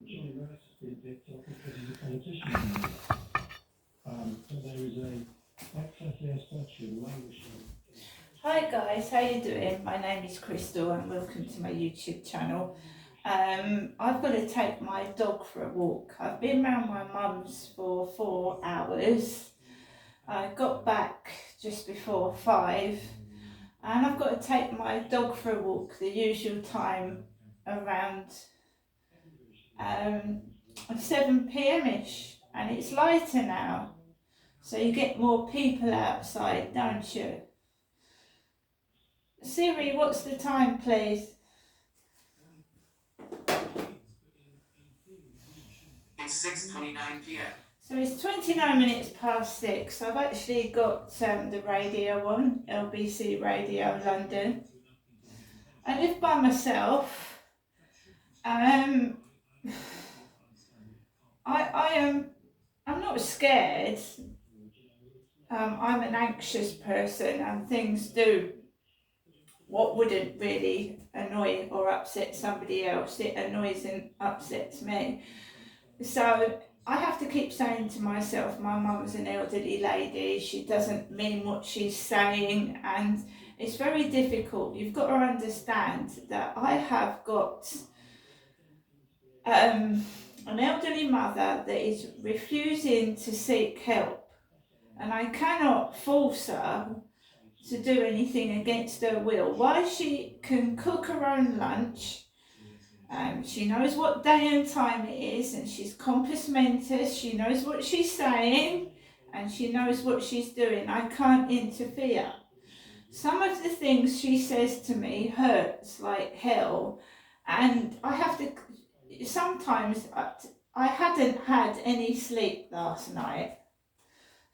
Hi guys, how you doing? My name is Crystal and welcome to my YouTube channel. I've got to take my dog for a walk. I've been around my mum's for 4 hours. I got back just before 5 and I've got to take my dog for a walk the usual time around 7 p.m ish, and it's lighter now, so you get more people outside, don't you? Siri, what's the time please? It's 6:29 p.m. So it's 29 minutes past 6. I've actually got the radio on, LBC Radio London. I live by myself. I'm not scared. I'm an anxious person, and things do what wouldn't really annoy or upset somebody else, it annoys and upsets me. So I have to keep saying to myself, my mum's an elderly lady, she doesn't mean what she's saying, and it's very difficult. You've got to understand that I have got an elderly mother that is refusing to seek help, and I cannot force her to do anything against her will. Why she can cook her own lunch, she knows what day and time it is, and she's compos mentis, she knows what she's saying, and she knows what she's doing. I can't interfere. Some of the things she says to me hurts like hell, and I have to, sometimes I hadn't had any sleep last night.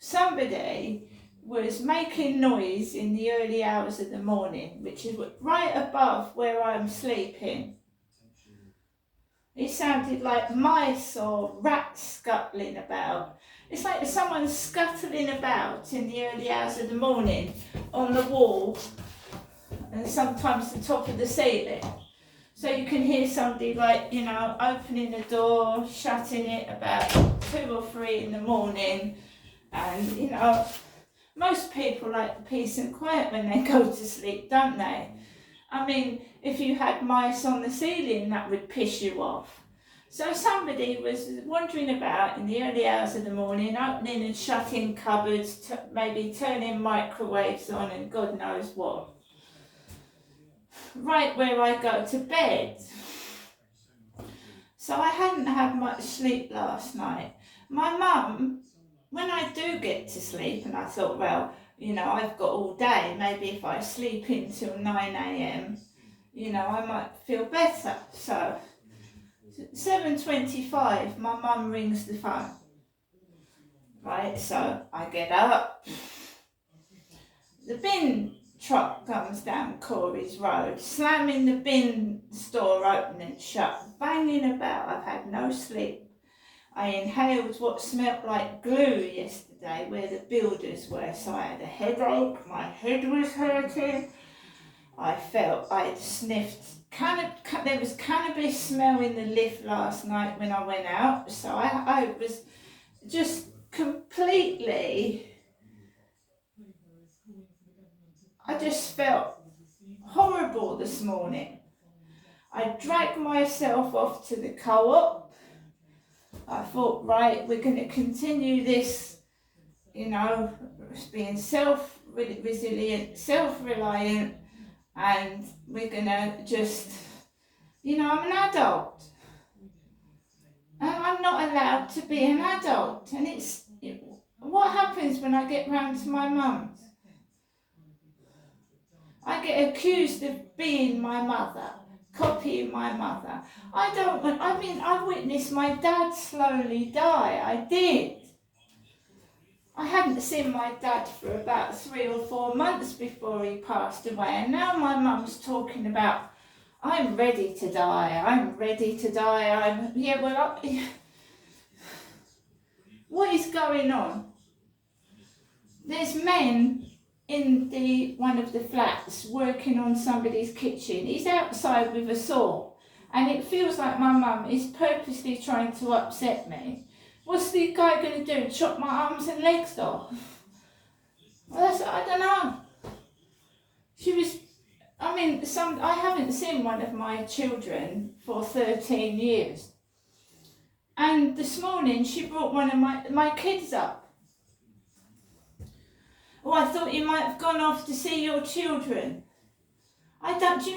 Somebody was making noise in the early hours of the morning, which is right above where I'm sleeping. It sounded like mice or rats scuttling about. It's like someone's scuttling about in the early hours of the morning on the wall and sometimes the top of the ceiling. So you can hear somebody opening the door, shutting it about 2 or 3 in the morning. And most people like the peace and quiet when they go to sleep, don't they? I mean, if you had mice on the ceiling, that would piss you off. So somebody was wandering about in the early hours of the morning, opening and shutting cupboards, maybe turning microwaves on and God knows what. Right where I go to bed. So I hadn't had much sleep last night. My mum, when I do get to sleep, and I thought, well, I've got all day, maybe if I sleep until 9 a.m, I might feel better. So 7:25, my mum rings the phone. Right, so I get up. The bin truck comes down Corey's Road, slamming the bin store open and shut, banging about. I've had no sleep. I inhaled what smelt like glue yesterday where the builders were, so I had a headache, my head was hurting. I felt I'd sniffed, there was cannabis smell in the lift last night when I went out, so I was just completely, I just felt horrible this morning. I dragged myself off to the co-op. I thought, right, we're going to continue this, being self-resilient, self-reliant, and we're going to just, I'm an adult. And I'm not allowed to be an adult. And what happens when I get round to my mum's? I get accused of being my mother, copying my mother. I witnessed my dad slowly die. I did. I hadn't seen my dad for about 3 or 4 months before he passed away. And now my mum's talking about, I'm ready to die. I'm ready to die. What is going on? There's men in one of the flats working on somebody's kitchen. He's outside with a saw. and it feels like my mum is purposely trying to upset me, what's the guy going to do? Chop my arms and legs off? Well, I don't know. She was, I haven't seen one of my children for 13 years. And this morning she brought one of my kids up. Oh, I thought you might have gone off to see your children. I don't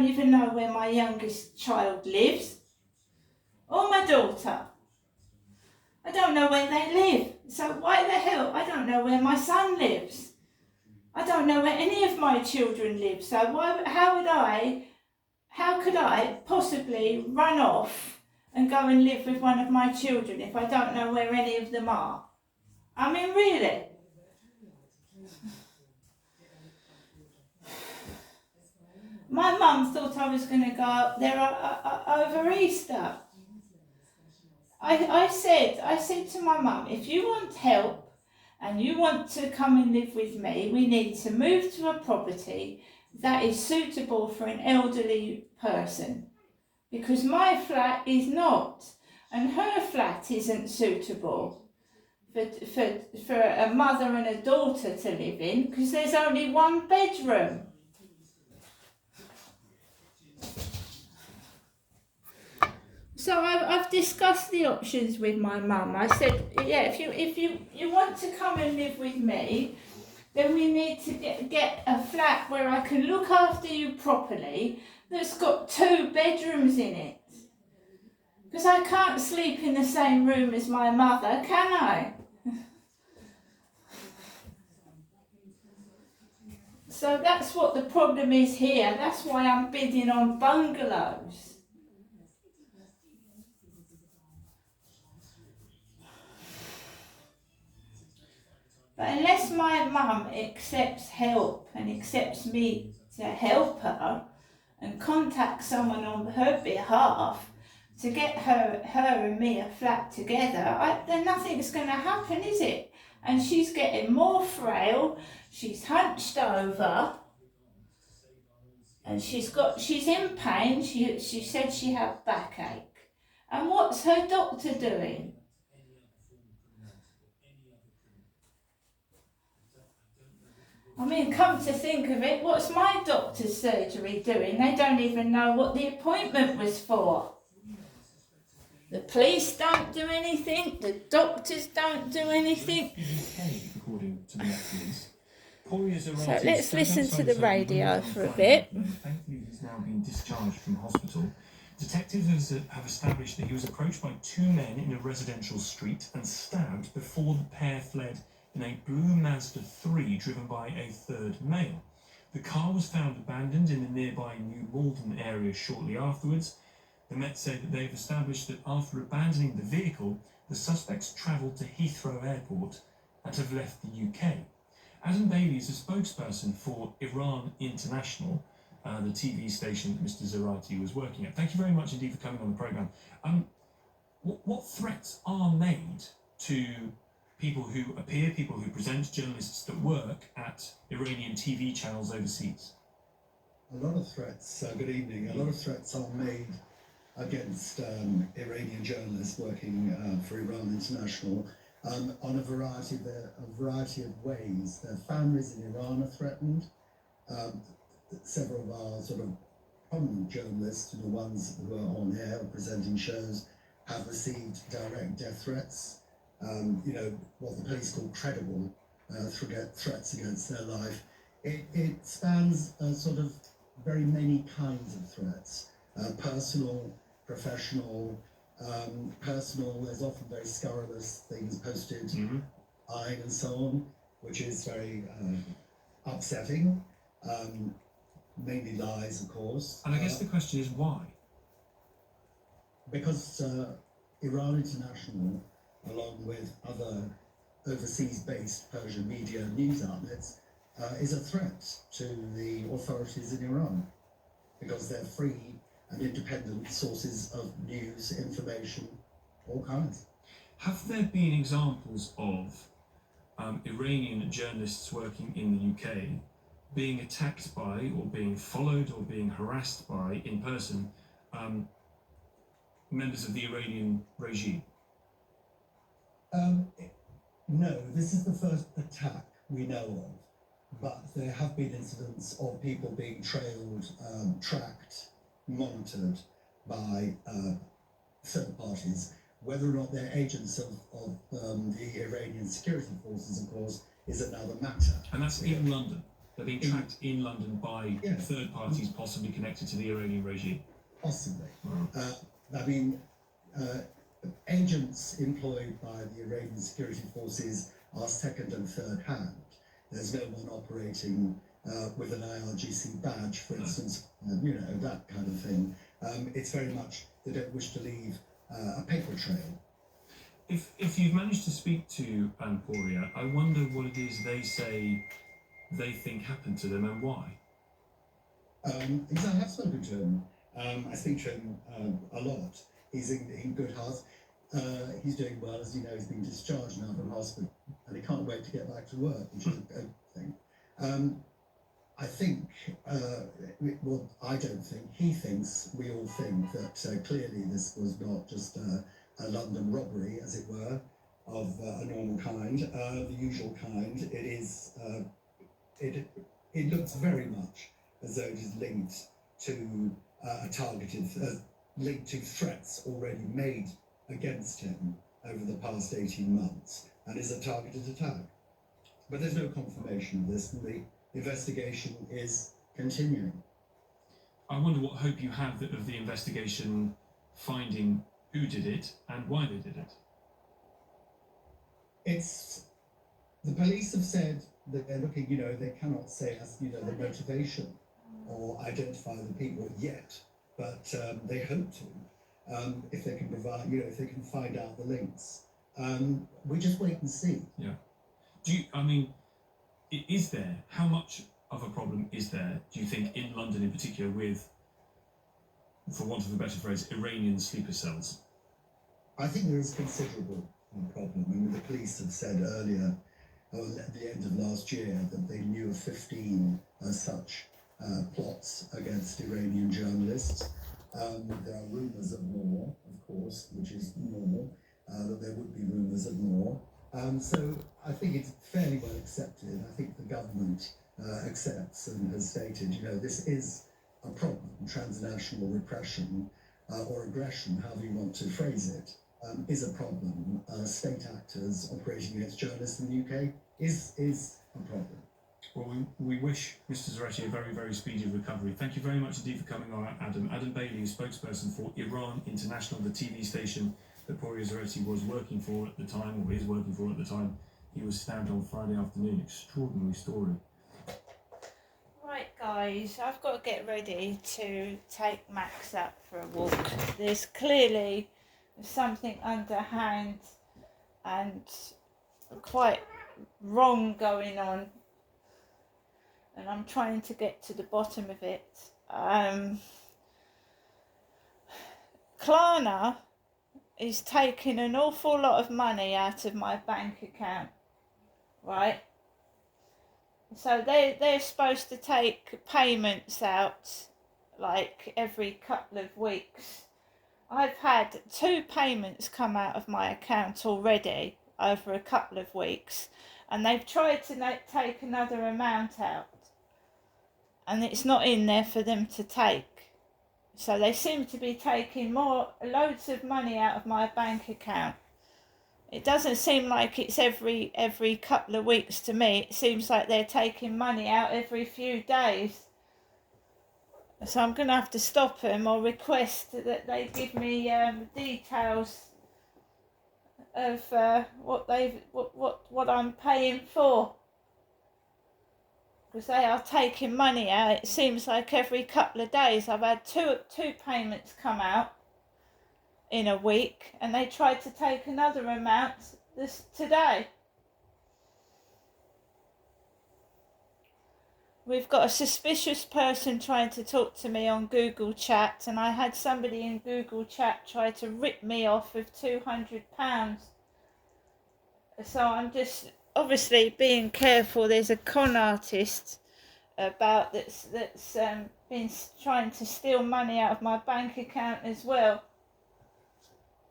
even know where my youngest child lives. Or my daughter. I don't know where they live. So why the hell? I don't know where my son lives. I don't know where any of my children live. So how could I possibly run off and go and live with one of my children if I don't know where any of them are? I mean, really? My mum thought I was going to go up there over Easter. I said to my mum, if you want help and you want to come and live with me, we need to move to a property that is suitable for an elderly person. Because my flat is not, and her flat isn't suitable for a mother and a daughter to live in, because there's only one bedroom. So I've discussed the options with my mum. I said, yeah, if you want to come and live with me, then we need to get a flat where I can look after you properly, that's got 2 bedrooms in it. Because I can't sleep in the same room as my mother, can I? So that's what the problem is here. That's why I'm bidding on bungalows. But unless my mum accepts help and accepts me to help her and contact someone on her behalf to get her and me a flat together, then nothing's going to happen, is it? And she's getting more frail, she's hunched over, and she's in pain. She said she had backache. And what's her doctor doing? I mean, come to think of it, what's my doctor's surgery doing? They don't even know what the appointment was for. The police don't do anything, the doctors don't do anything. According to the police. So let's listen to the radio for a bit. Thankfully, he's now been discharged from hospital. Detectives have established that he was approached by 2 men in a residential street and stabbed before the pair fled in a blue Mazda 3 driven by a 3rd male. The car was found abandoned in the nearby New Malden area shortly afterwards. The Met say that they've established that after abandoning the vehicle, the suspects travelled to Heathrow Airport and have left the UK. Adam Bailey is a spokesperson for Iran International, the TV station that Mr. Zarati was working at. Thank you very much indeed for coming on the programme. What threats are made to people who present, journalists that work at Iranian TV channels overseas? A lot of threats, good evening, a lot of threats are made against Iranian journalists working for Iran International on a variety of ways. Their families in Iran are threatened. Several of our sort of prominent journalists, the ones who are on air presenting shows, have received direct death threats. What the police call credible threats against their life. It spans sort of very many kinds of threats. Personal, professional, there's often very scurrilous things posted online and so on, which is very upsetting. Mainly lies, of course. And I guess the question is why? Because Iran International, along with other overseas-based Persian media news outlets, is a threat to the authorities in Iran, because they're free and independent sources of news, information, all kinds. Have there been examples of Iranian journalists working in the UK being attacked by, or being followed, or being harassed by, in person, members of the Iranian regime? No, this is the first attack we know of, but there have been incidents of people being trailed, tracked, monitored by third parties. Whether or not they're agents of the Iranian security forces, of course, is another matter. And that's in London. They're being tracked in London by third parties possibly connected to the Iranian regime. Possibly. Wow. Agents employed by the Iranian security forces are second and third hand. There's no one operating with an IRGC badge, for instance, that kind of thing. It's very much, they don't wish to leave a paper trail. If you've managed to speak to Poria, I wonder what it is they say they think happened to them and why. Because I have spoken to him. I speak to him a lot. He's in good health. He's doing well, as you know. He's been discharged now from hospital, and he can't wait to get back to work, which is a good thing. I think, well, I don't think, he thinks, we all think that clearly this was not just a London robbery, as it were, of a normal kind, the usual kind. It is, it looks very much as though it is linked to a targeted, linked to threats already made against him over the past 18 months, and is a targeted attack. But there's no confirmation of this, and the investigation is continuing. I wonder what hope you have of the investigation finding who did it and why they did it. It's, the police have said that they're looking, they cannot say as, the motivation or identify the people yet, but they hope to. If they can provide, if they can find out the links. We just wait and see. Yeah. Is there, how much of a problem is there, do you think, in London in particular with, for want of a better phrase, Iranian sleeper cells? I think there is considerable problem. The police have said earlier, at the end of last year, that they knew of 15 such plots against Iranian journalists. There are rumours of more, of course, which is normal, that there would be rumours of more. So I think it's fairly well accepted. I think the government accepts and has stated, this is a problem. Transnational repression or aggression, however you want to phrase it, is a problem. State actors operating against journalists in the UK is a problem. Well, we wish Mr. Zaretti a very, very speedy recovery. Thank you very much indeed for coming on, Adam. Adam Bailey, spokesperson for Iran International, the TV station that Poria Zaretti was working for at the time, or is working for at the time. He was stabbed on Friday afternoon. Extraordinary story. Right, guys, I've got to get ready to take Max out for a walk. There's clearly something underhand and quite wrong going on, and I'm trying to get to the bottom of it. Klarna is taking an awful lot of money out of my bank account, right? So they're supposed to take payments out like every couple of weeks. I've had 2 payments come out of my account already over a couple of weeks, and they've tried to take another amount out, and it's not in there for them to take. So they seem to be taking loads of money out of my bank account. It doesn't seem like it's every couple of weeks to me. It seems like they're taking money out every few days. So I'm going to have to stop them or request that they give me details of what I'm paying for. Because they are taking money out. It seems like every couple of days. I've had two payments come out in a week, and they tried to take another amount today. We've got a suspicious person trying to talk to me on Google Chat, and I had somebody in Google Chat try to rip me off of £200. So I'm just obviously being careful. There's a con artist about that's been trying to steal money out of my bank account as well.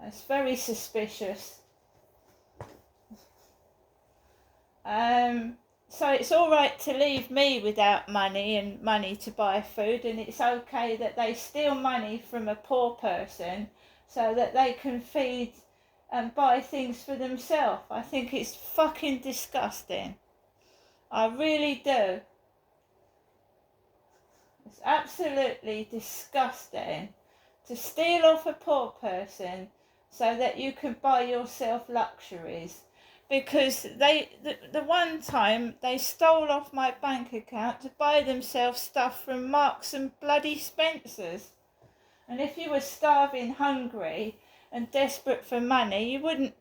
That's very suspicious. So it's all right to leave me without money and money to buy food, and it's okay that they steal money from a poor person so that they can feed and buy things for themselves. I think it's fucking disgusting. I really do. It's absolutely disgusting to steal off a poor person so that you can buy yourself luxuries. Because the one time they stole off my bank account to buy themselves stuff from Marks and bloody Spencer's. And if you were starving, hungry, and desperate for money, you wouldn't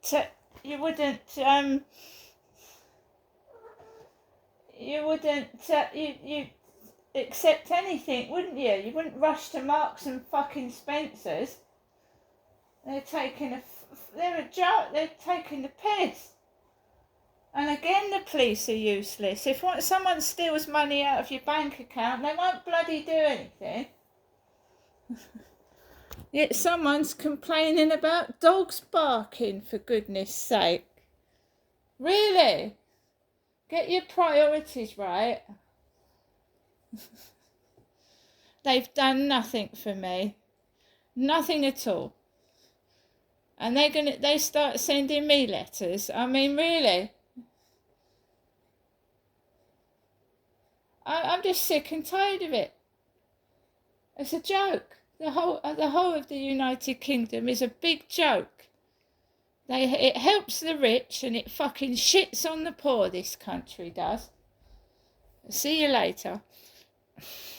accept anything, wouldn't you? You wouldn't rush to Marks and fucking Spencer's. They're taking a joke. They're taking the piss. And again, the police are useless. If someone steals money out of your bank account, they won't bloody do anything. Yet someone's complaining about dogs barking, for goodness sake. Really? Get your priorities right. They've done nothing for me. Nothing at all. And they start sending me letters. I mean, really? I'm just sick and tired of it. It's a joke. The whole of the United Kingdom is a big joke. It helps the rich and it fucking shits on the poor, this country does. See you later.